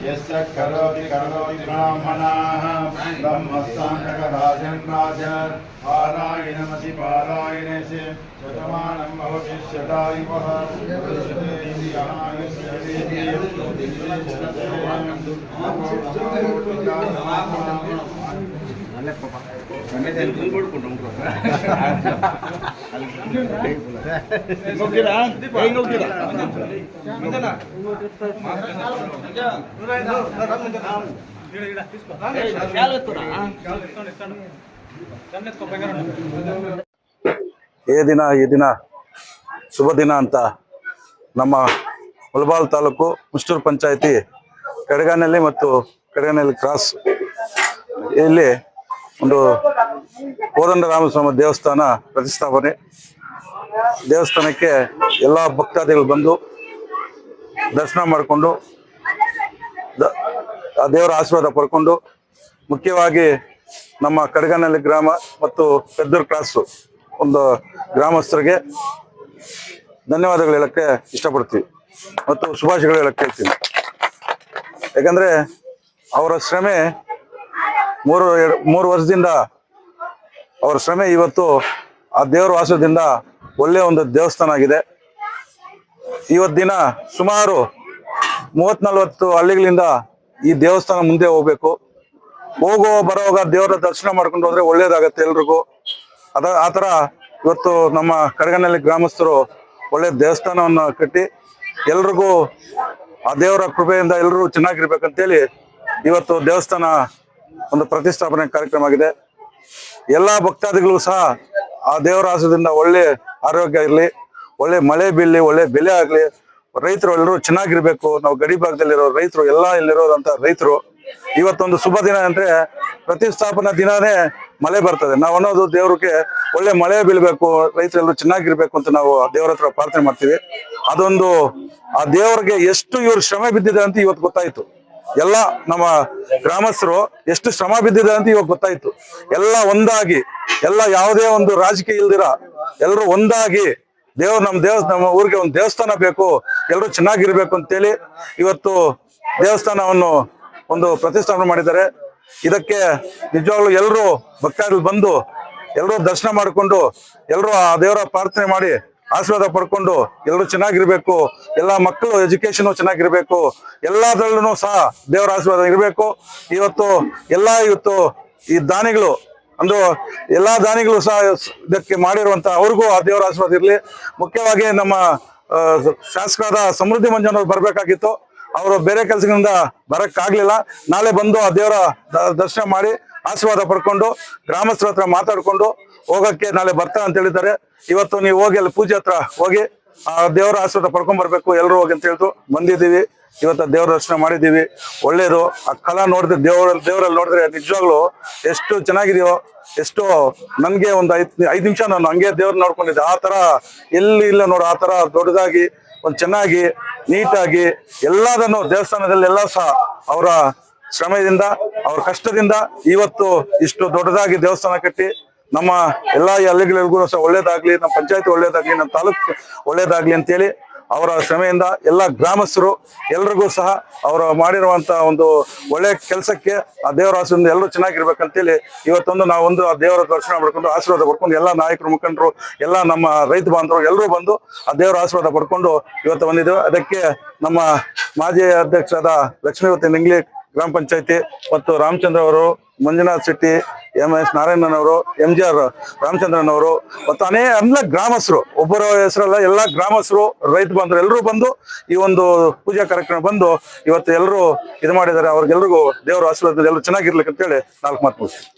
यस्य करोति ब्राह्मणाः ब्रह्मस्थानकराजन् राजन् पारायणमसि पारायणेषु शतमानं भवति शतायुः ಈ ದಿನ ಶುಭ ದಿನ ಅಂತ ನಮ್ಮ ಮುಳಬಾಗಿಲು ತಾಲೂಕು ಮುಷ್ಟೂರು ಪಂಚಾಯಿತಿ ಕಡಗಾನಹಳ್ಳಿ ಮತ್ತು ಕಡಗಾನಹಳ್ಳಿ ಕ್ರಾಸ್ ಇಲ್ಲಿ ಒಂದು ಕೋದಂಡರಾಮಸ್ವಾಮಿ ದೇವಸ್ಥಾನ ಪ್ರತಿಷ್ಠಾಪನೆ. ದೇವಸ್ಥಾನಕ್ಕೆ ಎಲ್ಲ ಭಕ್ತಾದಿಗಳು ಬಂದು ದರ್ಶನ ಮಾಡಿಕೊಂಡು ಆ ದೇವರ ಆಶೀರ್ವಾದ ಪಡ್ಕೊಂಡು, ಮುಖ್ಯವಾಗಿ ನಮ್ಮ ಕಡಗಾನಹಳ್ಳಿ ಗ್ರಾಮ ಮತ್ತು ಪೆದ್ದೂರು ಕ್ರಾಸ್ ಒಂದು ಗ್ರಾಮಸ್ಥರಿಗೆ ಧನ್ಯವಾದಗಳು ಹೇಳಕ್ಕೆ ಇಷ್ಟಪಡ್ತೀವಿ ಮತ್ತು ಶುಭಾಶಯಗಳು ಹೇಳಕ್ಕೆ ಹೇಳ್ತೀನಿ. ಯಾಕಂದ್ರೆ ಅವರ ಶ್ರಮೆ ಮೂರು ವರ್ಷದಿಂದ ಅವರ ಶ್ರಮೆ ಇವತ್ತು ಆ ದೇವರ ಆಶೀರ್ವಾದದಿಂದ ಒಳ್ಳೆಯ ಒಂದು ದೇವಸ್ಥಾನ ಆಗಿದೆ. ಇವತ್ತು ದಿನ ಸುಮಾರು 30-40 ಹಳ್ಳಿಗಳಿಂದ ಈ ದೇವಸ್ಥಾನ ಮುಂದೆ ಹೋಗ್ಬೇಕು. ಬರೋವಾಗ ದೇವರ ದರ್ಶನ ಮಾಡ್ಕೊಂಡು ಹೋದ್ರೆ ಒಳ್ಳೇದಾಗತ್ತೆ ಎಲ್ರಿಗೂ. ಆ ಥರ ಇವತ್ತು ನಮ್ಮ ಕಡಗಾನಹಳ್ಳಿ ಗ್ರಾಮಸ್ಥರು ಒಳ್ಳೆ ದೇವಸ್ಥಾನವನ್ನು ಕಟ್ಟಿ ಎಲ್ರಿಗೂ ಆ ದೇವರ ಕೃಪೆಯಿಂದ ಎಲ್ಲರೂ ಚೆನ್ನಾಗಿರ್ಬೇಕಂತೇಳಿ ಇವತ್ತು ದೇವಸ್ಥಾನ ಒಂದು ಪ್ರತಿಷ್ಠಾಪನೆ ಕಾರ್ಯಕ್ರಮ ಆಗಿದೆ. ಎಲ್ಲಾ ಭಕ್ತಾದಿಗಳು ಸಹ ಆ ದೇವರ ಆಶೀರ್ವಾದದಿಂದ ಒಳ್ಳೆ ಆರೋಗ್ಯ ಇರಲಿ, ಒಳ್ಳೆ ಮಳೆ ಬೀಳಲಿ, ಒಳ್ಳೆ ಬೆಲೆ ಆಗ್ಲಿ, ರೈತರು ಎಲ್ಲರೂ ಚೆನ್ನಾಗಿರ್ಬೇಕು. ನಾವು ಗಡಿ ಭಾಗದಲ್ಲಿರೋ ರೈತರು ಇಲ್ಲಿರೋದಂತ ರೈತರು ಇವತ್ತೊಂದು ಶುಭ ದಿನ ಅಂದ್ರೆ ಪ್ರತಿಷ್ಠಾಪನಾ ದಿನಾನೇ ಮಳೆ ಬರ್ತದೆ. ನಾವು ಅನ್ನೋದು ದೇವ್ರಿಗೆ ಒಳ್ಳೆ ಮಳೆ ಬೀಳ್ಬೇಕು, ರೈತರೆಲ್ಲರೂ ಚೆನ್ನಾಗಿರ್ಬೇಕು ಅಂತ ನಾವು ದೇವರ ಹತ್ರ ಪ್ರಾರ್ಥನೆ ಮಾಡ್ತೀವಿ. ಅದೊಂದು ಆ ದೇವರಿಗೆ ಎಷ್ಟು ಇವ್ರು ಶ್ರಮ ಬಿದ್ದಿದೆ ಅಂತ ಇವತ್ತು ಗೊತ್ತಾಯ್ತು. ಎಲ್ಲ ನಮ್ಮ ಗ್ರಾಮಸ್ಥರು ಎಷ್ಟು ಶ್ರಮ ಬಿದ್ದಿದೆ ಅಂತ ಇವಾಗ ಗೊತ್ತಾಯ್ತು. ಎಲ್ಲ ಒಂದಾಗಿ, ಎಲ್ಲ ಯಾವುದೇ ಒಂದು ರಾಜಕೀಯ ಇಲ್ದಿರ ಎಲ್ಲರೂ ಒಂದಾಗಿ ನಮ್ಮ ಊರಿಗೆ ಒಂದು ದೇವಸ್ಥಾನ ಬೇಕು, ಎಲ್ಲರೂ ಚೆನ್ನಾಗಿರ್ಬೇಕು ಅಂತೇಳಿ ಇವತ್ತು ದೇವಸ್ಥಾನವನ್ನು ಒಂದು ಪ್ರತಿಷ್ಠಾಪನೆ ಮಾಡಿದ್ದಾರೆ. ಇದಕ್ಕೆ ನಿಜವಾಗ್ಲೂ ಎಲ್ಲರೂ ಭಕ್ತಾದಿಗಳು ಬಂದು ಎಲ್ಲರೂ ದರ್ಶನ ಮಾಡಿಕೊಂಡು ಎಲ್ಲರೂ ಆ ದೇವರ ಪ್ರಾರ್ಥನೆ ಮಾಡಿ ಆಶೀರ್ವಾದ ಪಡ್ಕೊಂಡು ಎಲ್ಲರೂ ಚೆನ್ನಾಗಿರ್ಬೇಕು, ಎಲ್ಲ ಮಕ್ಕಳು ಎಜುಕೇಶನ್ ಚೆನ್ನಾಗಿರ್ಬೇಕು, ಎಲ್ಲದರಲ್ಲೂ ಸಹ ದೇವರ ಆಶೀರ್ವಾದ ಇರಬೇಕು. ಇವತ್ತು ಈ ದಾನಿಗಳು ಅಂದ್ರೆ ಎಲ್ಲಾ ದಾನಿಗಳು ಸಹ ಇದಕ್ಕೆ ಮಾಡಿರುವಂತ ಅವ್ರಿಗೂ ಆ ದೇವರ ಆಶೀರ್ವಾದ ಇರಲಿ. ಮುಖ್ಯವಾಗಿ ನಮ್ಮ ಶಾಸಕರಾದ ಸಮೃದ್ಧಿ ಮಂಜನವರು ಬರ್ಬೇಕಾಗಿತ್ತು, ಅವರು ಬೇರೆ ಕೆಲಸಗಳಿಂದ ಬರಕ್ಕಾಗ್ಲಿಲ್ಲ. ನಾಳೆ ಬಂದು ಆ ದೇವರ ದರ್ಶನ ಮಾಡಿ ಆಶೀರ್ವಾದ ಪಡ್ಕೊಂಡು ಗ್ರಾಮಸ್ಥರ ಹತ್ರ ಮಾತಾಡ್ಕೊಂಡು ಹೋಗಕ್ಕೆ ನಾಳೆ ಬರ್ತಾ ಅಂತ ಹೇಳಿದ್ದಾರೆ. ಇವತ್ತು ನೀವು ಹೋಗಿ ಅಲ್ಲಿ ಪೂಜೆ ಹತ್ರ ಹೋಗಿ ಆ ದೇವರ ಆಶೀರ್ವಾದ ಪಡ್ಕೊಂಡ್ ಬರ್ಬೇಕು ಎಲ್ಲರೂ ಹೋಗಿ ಅಂತ ಹೇಳ್ತು ಬಂದಿದ್ದೀವಿ. ಇವತ್ತು ದೇವರ ದರ್ಶನ ಮಾಡಿದ್ದೀವಿ, ಒಳ್ಳೇದು. ಆ ಕಲಾ ನೋಡಿದ್ರೆ ದೇವರಲ್ಲಿ ನೋಡಿದ್ರೆ ನಿಜವಾಗ್ಲು ಎಷ್ಟು ಚೆನ್ನಾಗಿದೆಯೋ, ಎಷ್ಟು ನನ್ಗೆ ಒಂದು 5 ನಿಮಿಷ ನಾನು ಹಂಗೆ ದೇವ್ರ ನೋಡ್ಕೊಂಡಿದ್ದೆ. ಆ ತರ ಎಲ್ಲಿ ಇಲ್ಲ ನೋಡು, ಆ ತರ ದೊಡ್ಡದಾಗಿ ಒಂದು ಚೆನ್ನಾಗಿ ನೀಟಾಗಿ ಎಲ್ಲದನ್ನು ದೇವಸ್ಥಾನದಲ್ಲಿ ಎಲ್ಲ ಸಹ ಅವರ ಶ್ರಮದಿಂದ ಅವ್ರ ಕಷ್ಟದಿಂದ ಇವತ್ತು ಇಷ್ಟು ದೊಡ್ಡದಾಗಿ ದೇವಸ್ಥಾನ ಕಟ್ಟಿ ನಮ್ಮ ಎಲ್ಲಾ ಹಳ್ಳಿಗಳಿಗೂ ಸಹ ಒಳ್ಳೇದಾಗ್ಲಿ, ನಮ್ಮ ಪಂಚಾಯತಿ ಒಳ್ಳೇದಾಗ್ಲಿ, ನಮ್ಮ ತಾಲೂಕು ಒಳ್ಳೇದಾಗ್ಲಿ ಅಂತೇಳಿ ಅವರ ಶ್ರಮೆಯಿಂದ ಎಲ್ಲ ಗ್ರಾಮಸ್ಥರು ಎಲ್ರಿಗೂ ಸಹ ಅವರು ಮಾಡಿರುವಂತ ಒಂದು ಒಳ್ಳೆ ಕೆಲಸಕ್ಕೆ ಆ ದೇವರ ಆಶೀರ್ವಾದ ಎಲ್ಲರೂ ಚೆನ್ನಾಗಿರ್ಬೇಕಂತೇಳಿ ಇವತ್ತೊಂದು ನಾವೊಂದು ಆ ದೇವರ ದರ್ಶನ ಪಡ್ಕೊಂಡು ಆಶೀರ್ವಾದ ಪಡ್ಕೊಂಡು ಎಲ್ಲ ನಾಯಕರು, ಮುಖಂಡರು, ಎಲ್ಲ ನಮ್ಮ ರೈತ ಬಾಂಧವರು ಎಲ್ಲರೂ ಬಂದು ಆ ದೇವರ ಆಶೀರ್ವಾದ ಪಡ್ಕೊಂಡು ಇವತ್ತು ಬಂದಿದ್ದೇವೆ. ಅದಕ್ಕೆ ನಮ್ಮ ಮಾಜಿ ಅಧ್ಯಕ್ಷರಾದ ಲಕ್ಷ್ಮೀವತಿ ನಿಂಗ್ಲಿ ಗ್ರಾಮ ಪಂಚಾಯತಿ ಮತ್ತು ರಾಮಚಂದ್ರ ಅವರು, ಮಂಜುನಾಥ್ ಶೆಟ್ಟಿ, MS ನಾರಾಯಣನವರು, MGR ರಾಮಚಂದ್ರನ್ ಅವರು ಮತ್ತು ಎಲ್ಲ ಗ್ರಾಮಸ್ಥರು, ಒಬ್ಬರ ಹೆಸರಲ್ಲ ಎಲ್ಲ ಗ್ರಾಮಸ್ಥರು, ರೈತ ಬಂಧುರು ಎಲ್ಲರೂ ಬಂದು ಈ ಒಂದು ಪೂಜಾ ಕಾರ್ಯಕ್ರಮ ಬಂದು ಇವತ್ತು ಎಲ್ಲರೂ ಇದು ಮಾಡಿದ್ದಾರೆ. ಅವ್ರಿಗೆಲ್ರಿಗೂ ದೇವರ ಆಶೀರ್ವಾದದಲ್ಲಿ ಎಲ್ಲರೂ ಚೆನ್ನಾಗಿರ್ಲಿಕ್ಕೆ ಅಂತೇಳಿ 4 ಮಾತು ಮುಗಿಸ್ತೀನಿ.